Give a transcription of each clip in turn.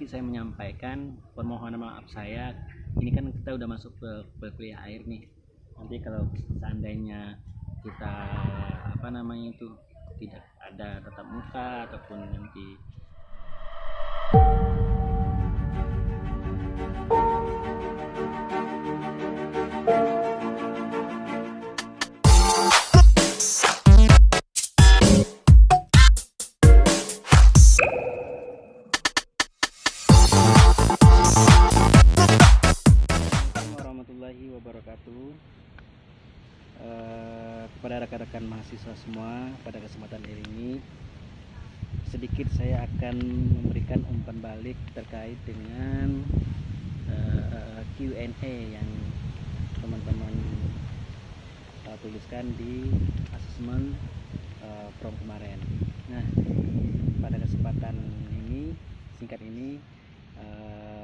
sedikit saya menyampaikan permohonan maaf saya. Ini kan kita udah masuk ke kuliah akhir nih. Nanti kalau seandainya kita itu tidak ada tatap muka ataupun nanti warahmatullahi wabarakatuh. Kepada rekan-rekan mahasiswa semua, pada kesempatan ini sedikit saya akan memberikan umpan balik terkait dengan Q&A yang teman-teman tuliskan di asesmen prom kemarin. Nah, pada kesempatan ini singkat ini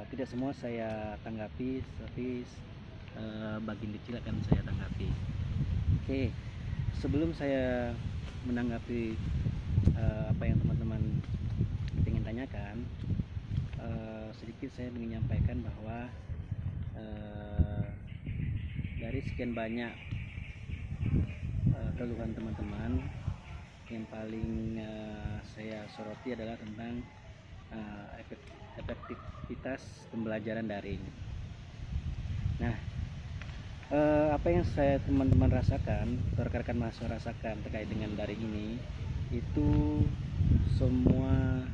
tidak semua saya tanggapi, tapi bagian kecil akan saya tanggapi. Oke, sebelum saya menanggapi apa yang teman-teman ingin tanyakan, sedikit saya ingin menyampaikan bahwa dari sekian banyak keluhan teman-teman, yang paling saya soroti adalah tentang efektivitas pembelajaran daring. Nah, apa yang saya teman-teman rasakan, rekan-rekan mahasiswa rasakan terkait dengan daring ini, itu semua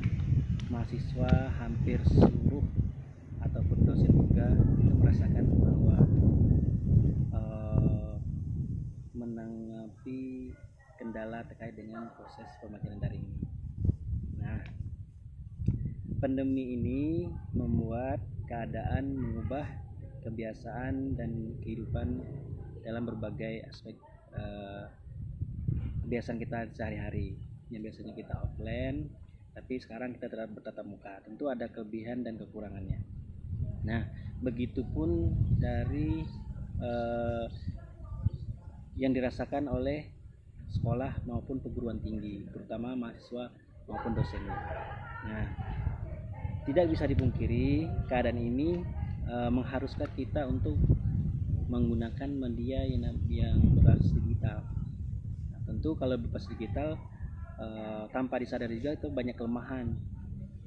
mahasiswa hampir seluruh ataupun dosen juga itu merasakan bahwa menanggapi kendala terkait dengan proses pembelajaran daring ini. Nah, pandemi ini membuat keadaan mengubah kebiasaan dan kehidupan dalam berbagai aspek kebiasaan kita sehari-hari. Yang biasanya kita offline, tapi sekarang kita tetap bertatap muka. Tentu ada kelebihan dan kekurangannya. Nah, begitupun dari yang dirasakan oleh sekolah maupun perguruan tinggi, terutama mahasiswa maupun dosennya. Nah, tidak bisa dipungkiri keadaan ini mengharuskan kita untuk menggunakan media yang berbasis digital. Nah, tentu kalau berbasis digital tanpa disadari juga itu banyak kelemahan,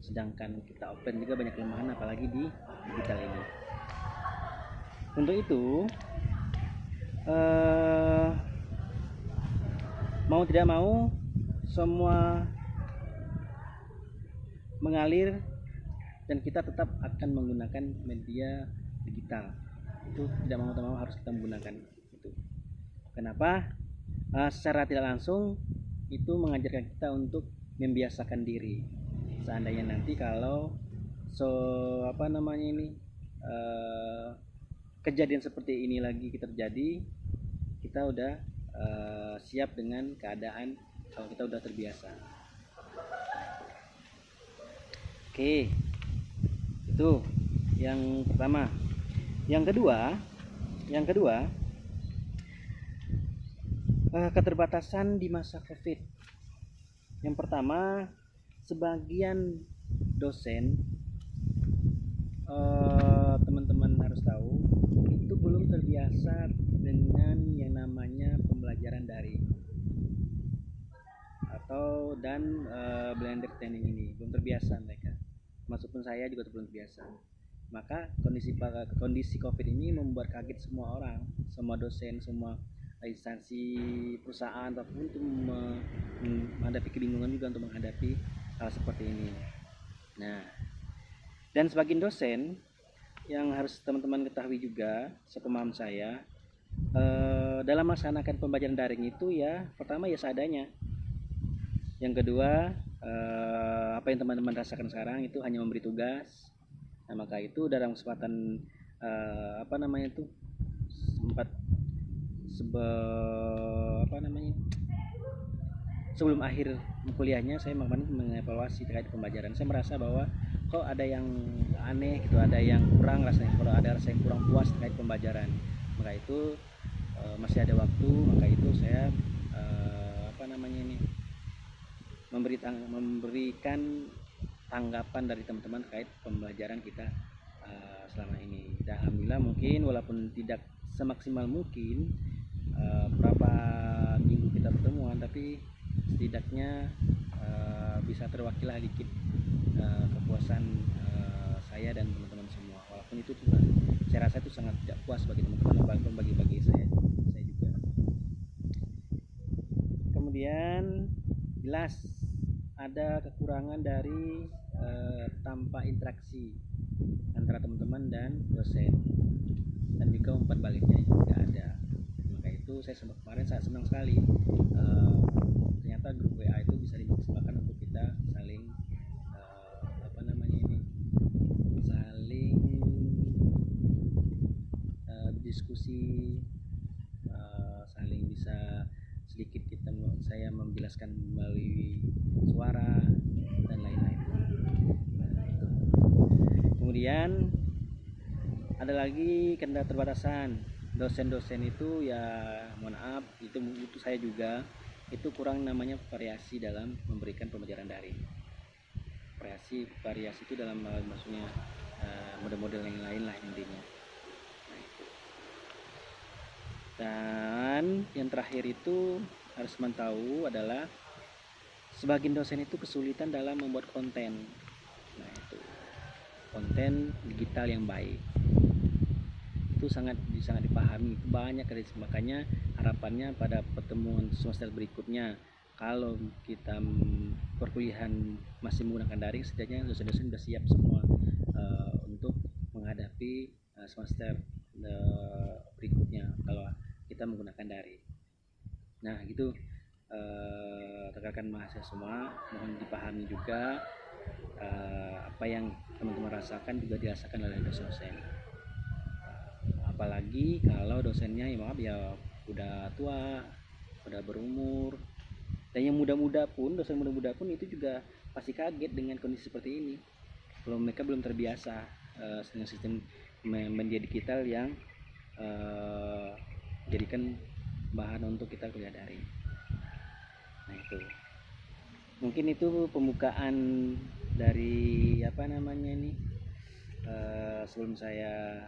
sedangkan kita offline juga banyak kelemahan, apalagi di digital ini. Untuk itu mau tidak mau semua mengalir dan kita tetap akan menggunakan media digital. Itu tidak mau harus kita menggunakan itu. Kenapa? Secara tidak langsung itu mengajarkan kita untuk membiasakan diri. Seandainya nanti kalau kejadian seperti ini lagi terjadi, kita udah siap dengan keadaan kalau kita udah terbiasa. Oke, itu yang pertama. Yang kedua, keterbatasan di masa COVID. Yang pertama, sebagian dosen, teman-teman harus tahu, itu belum terbiasa dengan yang namanya pembelajaran daring dan blended learning ini. Belum terbiasa mereka, maksudnya saya juga belum terbiasa. Maka kondisi COVID ini membuat kaget semua orang, semua dosen, semua instansi perusahaan ataupun untuk menghadapi kebingungan juga untuk menghadapi hal seperti ini. Nah, dan sebagian dosen yang harus teman-teman ketahui juga, sepemahaman saya, dalam melaksanakan pembelajaran daring itu ya pertama ya seadanya. Yang kedua, apa yang teman-teman rasakan sekarang itu hanya memberi tugas. Nah, maka itu dalam kesempatan sebelum akhir kuliahnya saya mengevaluasi terkait pembelajaran. Saya merasa bahwa kok ada yang aneh gitu, ada yang kurang rasanya, kalau ada rasa yang kurang puas terkait pembelajaran. Maka itu masih ada waktu, maka itu saya memberikan tanggapan dari teman-teman terkait pembelajaran kita selama ini. Dan alhamdulillah mungkin walaupun tidak semaksimal mungkin berapa minggu kita pertemuan, tapi setidaknya bisa terwakil dikit kepuasan saya dan teman-teman semua. Walaupun itu juga saya rasa itu sangat tidak puas bagi teman-teman, walaupun bagi saya juga. Kemudian jelas ada kekurangan dari tanpa interaksi antara teman-teman dan dosen, dan juga umpan baliknya juga ada. Maka itu saya kemarin sangat senang sekali ternyata grup WA itu bisa dimaksimalkan untuk kita saling saling diskusi, saling bisa sedikit saya menjelaskan melalui suara dan lain-lain. Kemudian ada lagi kendala terbatasan dosen-dosen itu, ya mohon maaf, itu saya juga itu kurang namanya variasi dalam memberikan pembelajaran daring. Variasi itu dalam maksudnya model-model yang lain lah intinya. Dan yang terakhir itu harus tahu adalah sebagian dosen itu kesulitan dalam membuat konten. Nah, itu konten digital yang baik itu sangat dipahami banyak dari, makanya harapannya pada pertemuan semester berikutnya kalau kita perkuliahan masih menggunakan daring, setidaknya dosen-dosen sudah siap semua untuk menghadapi semester berikutnya kalau kita menggunakan daring. Nah gitu rekan-rekan mahasiswa semua, mohon dipahami juga apa yang teman-teman rasakan juga dirasakan oleh dosen-dosen. Apalagi kalau dosennya ya udah tua, udah berumur, dan yang muda-muda pun, dosen muda-muda pun itu juga pasti kaget dengan kondisi seperti ini. Kalau mereka belum terbiasa dengan sistem media digital yang jadikan bahan untuk kita kuliah daring. Nah itu mungkin itu pembukaan dari sebelum saya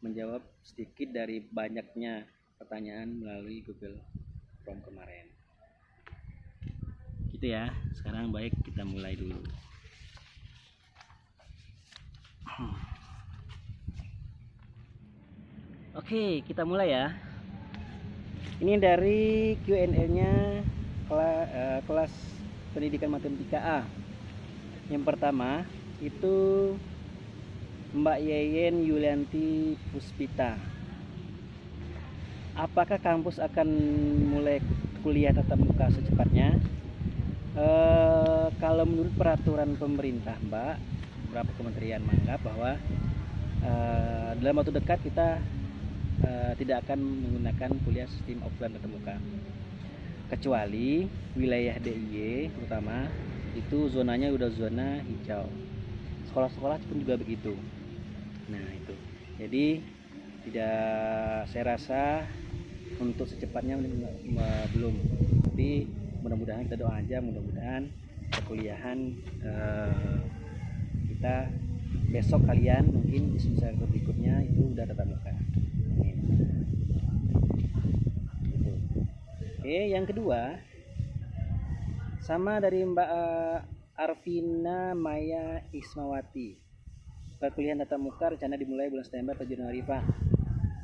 menjawab sedikit dari banyaknya pertanyaan melalui Google Form kemarin. Gitu ya. Sekarang baik, kita mulai dulu. Oke, kita mulai ya. Ini dari Q&A-nya kelas pendidikan matematika A. Yang pertama itu Mbak Yeyen Yulianti Puspita. Apakah kampus akan mulai kuliah tatap muka secepatnya? Kalau menurut peraturan pemerintah, Mbak, beberapa kementerian menganggap bahwa dalam waktu dekat kita tidak akan menggunakan kuliah sistem offline tatap muka, kecuali wilayah DIY terutama itu zonanya udah zona hijau. Sekolah-sekolah pun juga begitu. Nah itu, jadi saya rasa untuk secepatnya belum, tapi mudah-mudahan kita doa aja, mudah-mudahan perkuliahan kita besok kalian mungkin di semester berikutnya itu udah tatap muka. Gitu. Oke, yang kedua sama dari Mbak Arvina Maya Ismawati. Perkuliahan tatap muka rencana dimulai bulan September atau Januari, Pak?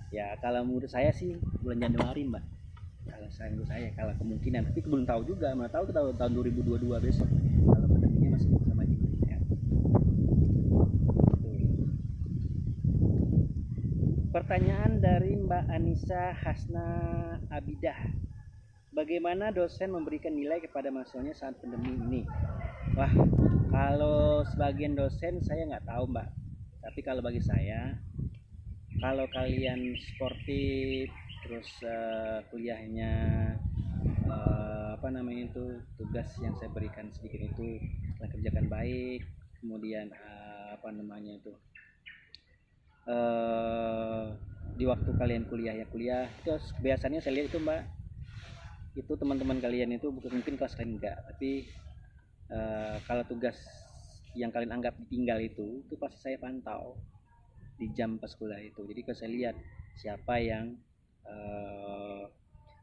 Ya kalau menurut saya sih bulan Januari, Mbak. Menurut saya kalau kemungkinan, tapi belum tahu juga, mana tahu kita tahun 2022 besok kalau pandeminya masih sama di meningkat. Pertanyaan dari Mbak Anissa Hasna Abidah. Bagaimana dosen memberikan nilai kepada mahasiswanya saat pandemi ini? Wah, kalau sebagian dosen saya nggak tahu, Mbak. Tapi kalau bagi saya, kalau kalian sportif, terus kuliahnya tugas yang saya berikan sedikit itu kalian kerjakan baik, kemudian di waktu kalian kuliah itu biasanya saya lihat itu, Mbak, itu teman-teman kalian itu mungkin kelas kalian enggak, tapi kalau tugas yang kalian anggap ditinggal itu pasti saya pantau di jam pas kuliah itu. Jadi kalau saya lihat siapa yang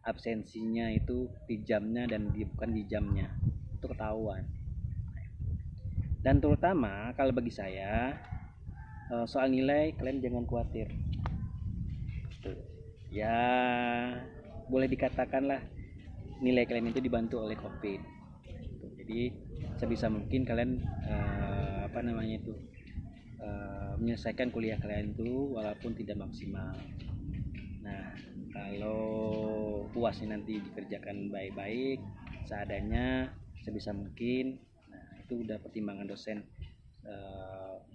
absensinya itu di jamnya dan bukan di jamnya, itu ketahuan. Dan terutama kalau bagi saya soal nilai kalian jangan khawatir. Ya boleh dikatakanlah nilai kalian itu dibantu oleh COVID. Jadi sebisa mungkin kalian menyelesaikan kuliah kalian itu walaupun tidak maksimal. Nah kalau puasnya nanti dikerjakan baik-baik seadanya sebisa mungkin, nah itu udah pertimbangan dosen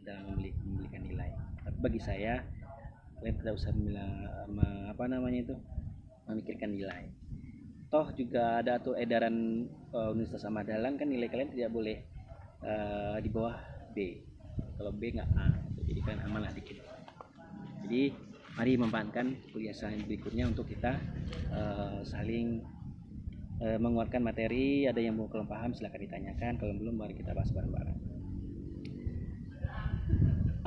dalam memberikan nilai. Tapi bagi saya kalian tidak usah memikirkan nilai. Toh juga ada tuh edaran Universitas Ahmad Dahlan kan nilai kalian tidak boleh di bawah B. Kalau B nggak A, jadi kalian aman lah dikit. Jadi mari memanfaatkan kuliah berikutnya untuk kita saling menguatkan materi. Ada yang belum paham silahkan ditanyakan, kalau belum mari kita bahas bareng-bareng.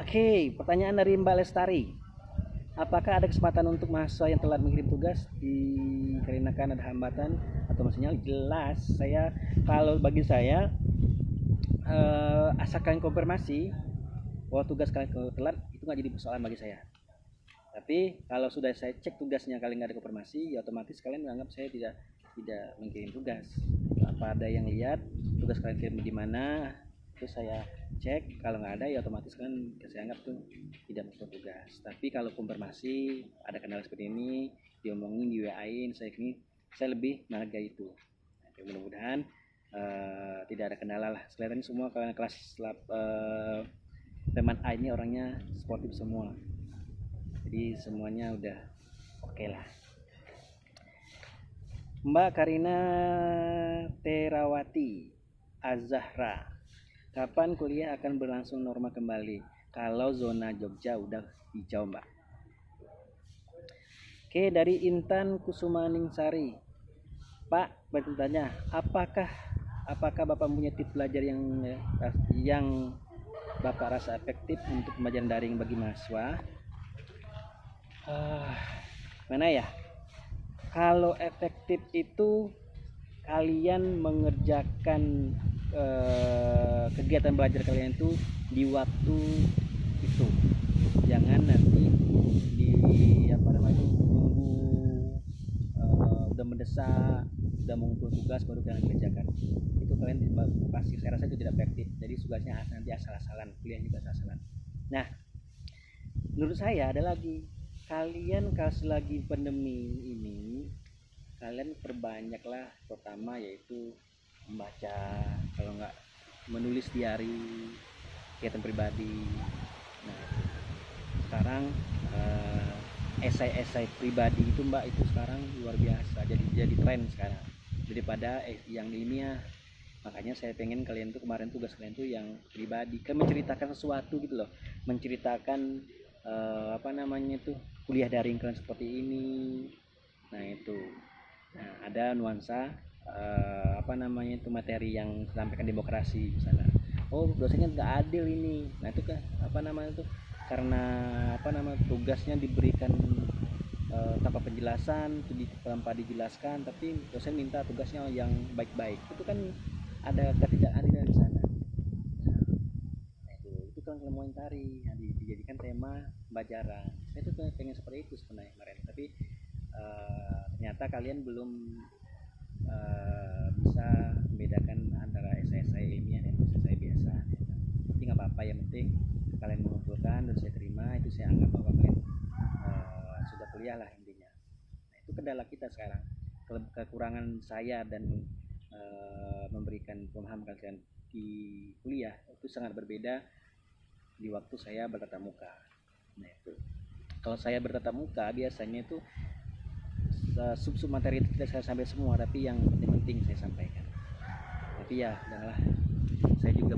Oke, pertanyaan dari Mbak Lestari. Apakah ada kesempatan untuk mahasiswa yang telat mengirim tugas dikarenakan ada hambatan atau maksudnya? Jelas, kalau bagi saya asalkan konfirmasi bahwa tugas kalian telat itu nggak jadi persoalan bagi saya. Tapi kalau sudah saya cek tugasnya kalian nggak ada konfirmasi, ya otomatis kalian menganggap saya tidak mengirim tugas. Apa ada yang lihat tugas kalian kirim di mana, terus saya cek, kalau nggak ada ya otomatis kan saya anggap tuh tidak masuk tugas. Tapi kalau konfirmasi ada kendala seperti ini, diomongin, di WA-in, saya lebih menghargai itu. Nah, mudah-mudahan tidak ada kendala lah. Kelihatannya semua karena kelas teman A ini orangnya sportif semua, jadi semuanya udah oke lah. Mbak Karina Terawati Azahra, kapan kuliah akan berlangsung normal kembali kalau zona Jogja udah hijau, Mbak? Oke, dari Intan Kusumaningsari, Pak bertanya, apakah Bapak punya tips belajar yang Bapak rasa efektif untuk pembelajaran daring bagi mahasiswa? Mana ya? Kalau efektif itu kalian mengerjakan kegiatan belajar kalian itu di waktu itu, jangan nanti nunggu udah mendesak, udah mengumpul tugas baru kalian kerjakan. Itu kalian pasti, saya rasa itu tidak efektif. Jadi tugasnya nanti asal-asalan, kuliah juga asal-asalan. Nah, menurut saya ada lagi, kalian kalau selagi pandemi ini kalian perbanyaklah, pertama yaitu membaca, kalau nggak menulis diary, kegiatan pribadi. Nah, sekarang esai pribadi itu, Mbak, itu sekarang luar biasa, jadi tren sekarang daripada yang ilmiah. Makanya saya pengen kalian tuh kemarin tugas kalian tuh yang pribadi, kan menceritakan sesuatu gitu loh, menceritakan kuliah daring kalian seperti ini. Nah itu, ada nuansa materi yang sampaikan demokrasi misalnya. Oh, dosennya nggak adil ini. Nah itu kan karena tugasnya diberikan tanpa penjelasan, tanpa dijelaskan, tapi dosen minta tugasnya yang baik-baik. Itu kan ada ketidakadilan di sana. Nah, itu kan kalau mau cari, dijadikan tema pembelajaran. Saya tuh pengen seperti itu sebenarnya kemarin, tapi ternyata kalian belum bisa membedakan antara esai ilmiah dan esai biasa. Tapi nggak apa-apa, yang penting kalian mengumpulkan dan saya terima, itu saya anggap bahwa kalian sudah kuliah lah intinya. Nah, itu kendala kita sekarang. Kekurangan saya dan memberikan pemahaman kalian di kuliah itu sangat berbeda di waktu saya bertatap muka. Nah itu, kalau saya bertatap muka biasanya itu sub materi itu tidak saya sampai semua, tapi yang penting saya sampaikan. Tapi ya udahlah, saya juga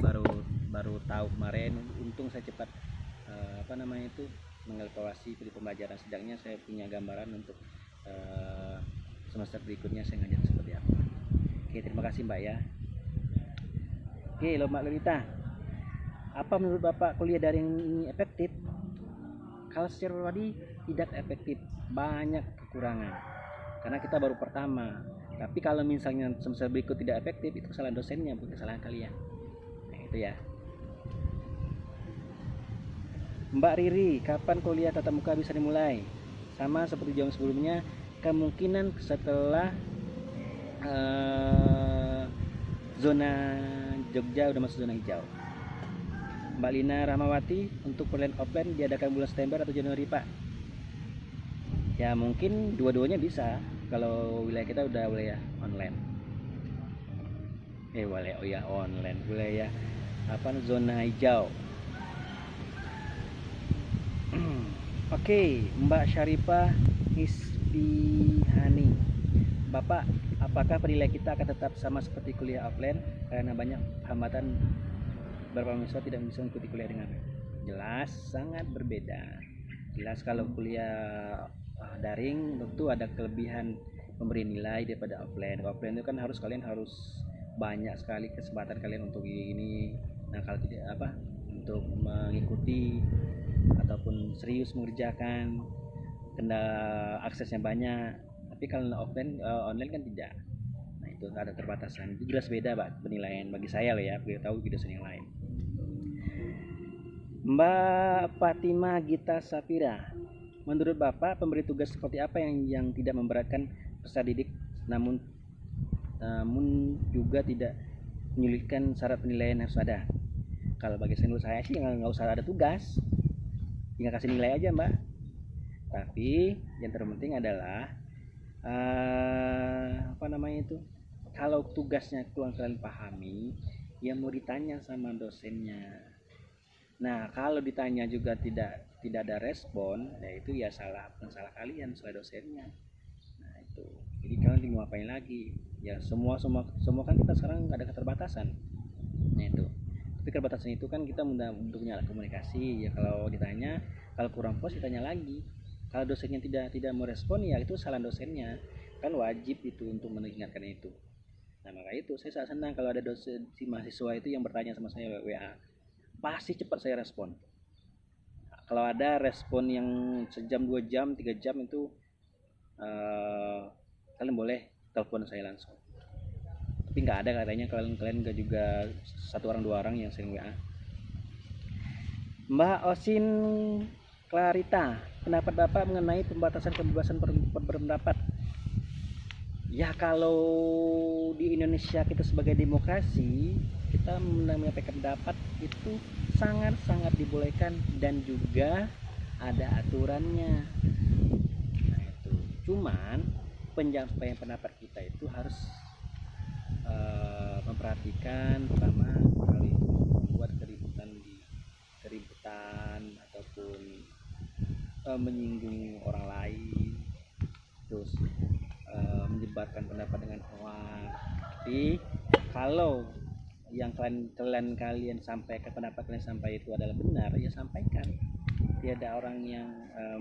baru tahu kemarin. Untung saya cepat mengevaluasi di pembelajaran, sedangnya saya punya gambaran untuk semester berikutnya saya ngajar seperti apa. Oke, terima kasih Mbak ya. Oke, lo Mbak Lolita, Apa menurut Bapak kuliah daring ini efektif? Kalau secara pribadi tidak efektif, banyak kekurangan. Karena kita baru pertama. Tapi kalau misalnya semester berikut tidak efektif, itu kesalahan dosennya, bukan kesalahan kalian. Nah, itu ya. Mbak Riri, kapan kuliah tatap muka bisa dimulai? Sama seperti jam sebelumnya, kemungkinan setelah zona Jogja udah masuk zona hijau. Mbak Lina Rahmawati, untuk online offline diadakan bulan September atau Januari Pak? Ya mungkin dua-duanya bisa. Kalau wilayah kita udah wilayah online. Wilayah online, wilayah zona hijau. Oke, Mbak Syarifah Hisbihani, Bapak, apakah penilaian kita akan tetap sama seperti kuliah offline karena banyak hambatan beberapa mahasiswa tidak bisa mengikuti kuliah dengan jelas sangat berbeda. Jelas kalau kuliah daring tentu ada kelebihan memberi nilai daripada offline. Offline itu kan kalian harus banyak sekali kesempatan kalian untuk ini. Nah kalau tidak untuk mengikuti ataupun serius mengerjakan, kendala aksesnya banyak. Tapi kalau online kan tidak. Nah itu ada terbatasan. Itu jelas beda Pak penilaian bagi saya loh ya. Bagi tahu dosen yang lain. Mbak Fatimah Gita Safira, menurut Bapak pemberi tugas seperti apa yang tidak memberatkan peserta didik namun juga tidak menyulitkan syarat penilaian harus ada? Kalau bagi saya sih nggak usah ada tugas, tinggal kasih nilai aja Mbak. Tapi yang terpenting adalah kalau tugasnya kalian pahami, ya mau ditanya sama dosennya. Nah kalau ditanya juga tidak ada respon, ya itu ya bukan salah kalian, salah dosennya. Nah itu, jadi kalian tinggal ngapain lagi? Ya semua kan kita sekarang ada keterbatasan. Nah itu, tapi keterbatasan itu kan kita mudah untuk nyala komunikasi. Ya kalau ditanya, kalau kurang puas ditanya lagi. Kalau dosennya tidak merespon, ya itu salah dosennya. Kan wajib itu untuk mengingatkan itu. Nah maka itu saya sangat senang kalau ada dosen si mahasiswa itu yang bertanya sama saya WA. Pasti cepat saya respon. Kalau ada respon yang sejam, 2 jam, 3 jam itu kalian boleh telepon saya langsung. Tapi nggak ada katanya kalian nggak juga 1 orang 2 orang yang sering WA. Mbak Osin Clarita, pendapat Bapak mengenai pembatasan kebebasan berpendapat? Ya kalau di Indonesia kita sebagai demokrasi, kita menyampaikan pendapat itu sangat-sangat dibolehkan dan juga ada aturannya. Nah itu, cuman penyampaian pendapat kita itu harus memperhatikan pertama kalau itu membuat keributan ataupun menyinggung orang lain, terus menyebarkan pendapat dengan hoax. Tapi kalau yang kalian sampaikan, pendapat kalian sampai itu adalah benar, ya sampaikan. Tiada orang yang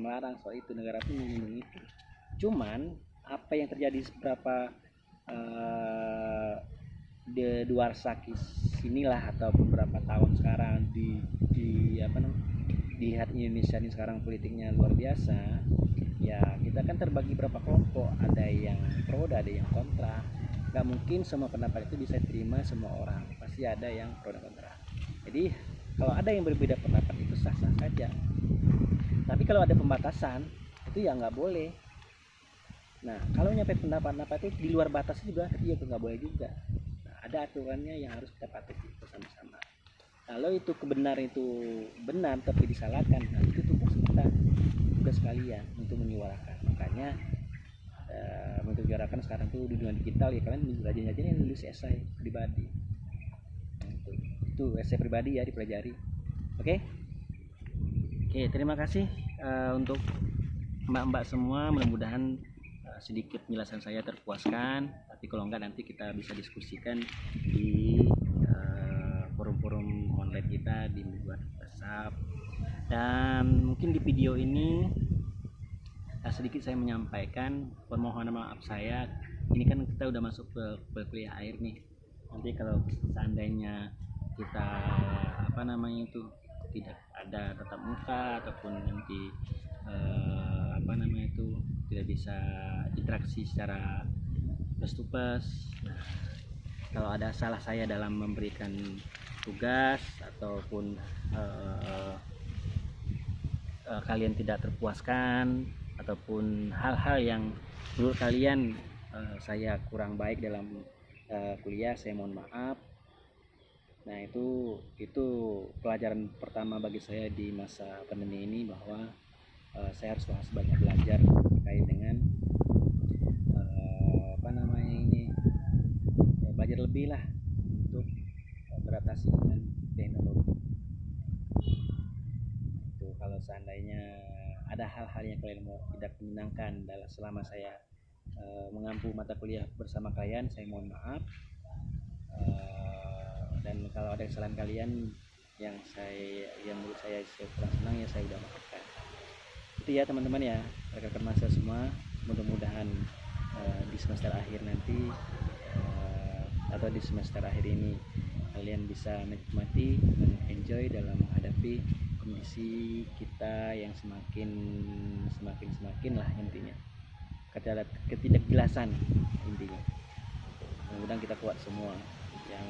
melarang soal itu, negara pun melindungi itu. Cuman apa yang terjadi beberapa di luar sakit inilah atau beberapa tahun sekarang dilihat Indonesia ini sekarang politiknya luar biasa. Ya kita kan terbagi berapa kelompok, ada yang pro, ada yang kontra. Gak mungkin semua pendapat itu bisa diterima semua orang, pasti ada yang pro dan kontra. Jadi kalau ada yang berbeda pendapat itu sah-sah saja. Tapi kalau ada pembatasan itu ya nggak boleh. Nah kalau nyampe pendapat itu di luar batas juga, iya itu nggak boleh juga. Nah, ada aturannya yang harus kita patuhi bersama-sama. Kalau itu kebenaran itu benar tapi disalahkan, nah itu tugas kalian untuk menyuarakan. Makanya untuk menyuarakan sekarang tuh di dunia digital ya kalian rajin-rajin yang nulis esai pribadi. Nah, itu esai pribadi ya dipelajari. Oke, terima kasih untuk mbak-mbak semua. Mudah-mudahan sedikit penjelasan saya terpuaskan. Tapi kalau enggak nanti kita bisa diskusikan di forum-forum online kita di WhatsApp. Dan mungkin di video ini sedikit saya menyampaikan permohonan maaf saya. Ini kan kita udah masuk ke kuliah akhir nih. Nanti kalau seandainya kita apa namanya itu tidak ada tatap muka ataupun nanti apa namanya itu tidak bisa interaksi secara face to face. Nah, kalau ada salah saya dalam memberikan tugas ataupun kalian tidak terpuaskan ataupun hal-hal yang menurut kalian saya kurang baik dalam kuliah, saya mohon maaf. Nah, itu pelajaran pertama bagi saya di masa pandemi ini, bahwa saya harus banyak belajar terkait dengan apa namanya ini, belajar lebih lah untuk beradaptasi dengan teknologi. Itu kalau seandainya ada hal-hal yang kalian mau tidak menyenangkan dalam selama saya mengampu mata kuliah bersama kalian, saya mohon maaf. Dan kalau ada kesalahan kalian yang menurut saya kurang senang, ya saya udah maafkan. Itu ya teman-teman ya, rekan-rekan mahasiswa semua, mudah-mudahan di semester akhir nanti atau di semester akhir ini kalian bisa menikmati dan enjoy dalam menghadapi kondisi kita yang semakin lah intinya, ketidakjelasan intinya. Mudah-mudahan kita kuat semua. Yang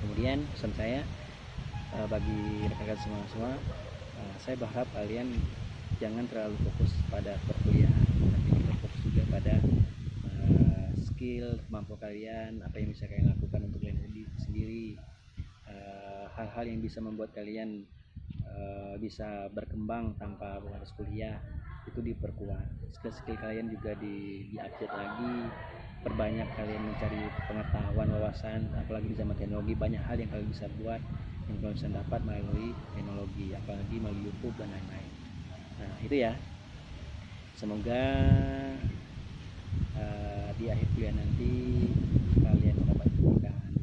kemudian pesan saya bagi rekan-rekan semua, saya berharap kalian jangan terlalu fokus pada perkuliahan, tapi kita fokus juga pada skill, kemampuan kalian, apa yang bisa kalian lakukan untuk kalian sendiri, hal-hal yang bisa membuat kalian bisa berkembang tanpa harus kuliah, itu diperkuat. Skill kalian juga di-update lagi, perbanyak kalian mencari pengetahuan, wawasan, apalagi di zaman teknologi banyak hal yang kalian bisa buat, yang kalian bisa dapat melalui teknologi, apalagi melalui YouTube dan lain-lain. Nah, itu ya, semoga di akhir kuliah nanti kalian mendapat keberkahan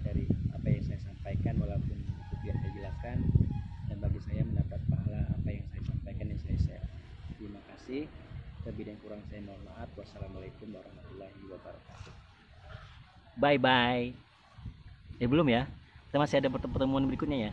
dari apa yang saya sampaikan, walaupun itu tidak saya jelaskan, dan bagi saya mendapat pahala apa yang saya sampaikan, yang saya share. Terima kasih. Lebih dan kurang saya mohon maaf. Wassalamualaikum warahmatullahi wabarakatuh. Bye bye. Belum ya, kita masih ada pertemuan berikutnya ya.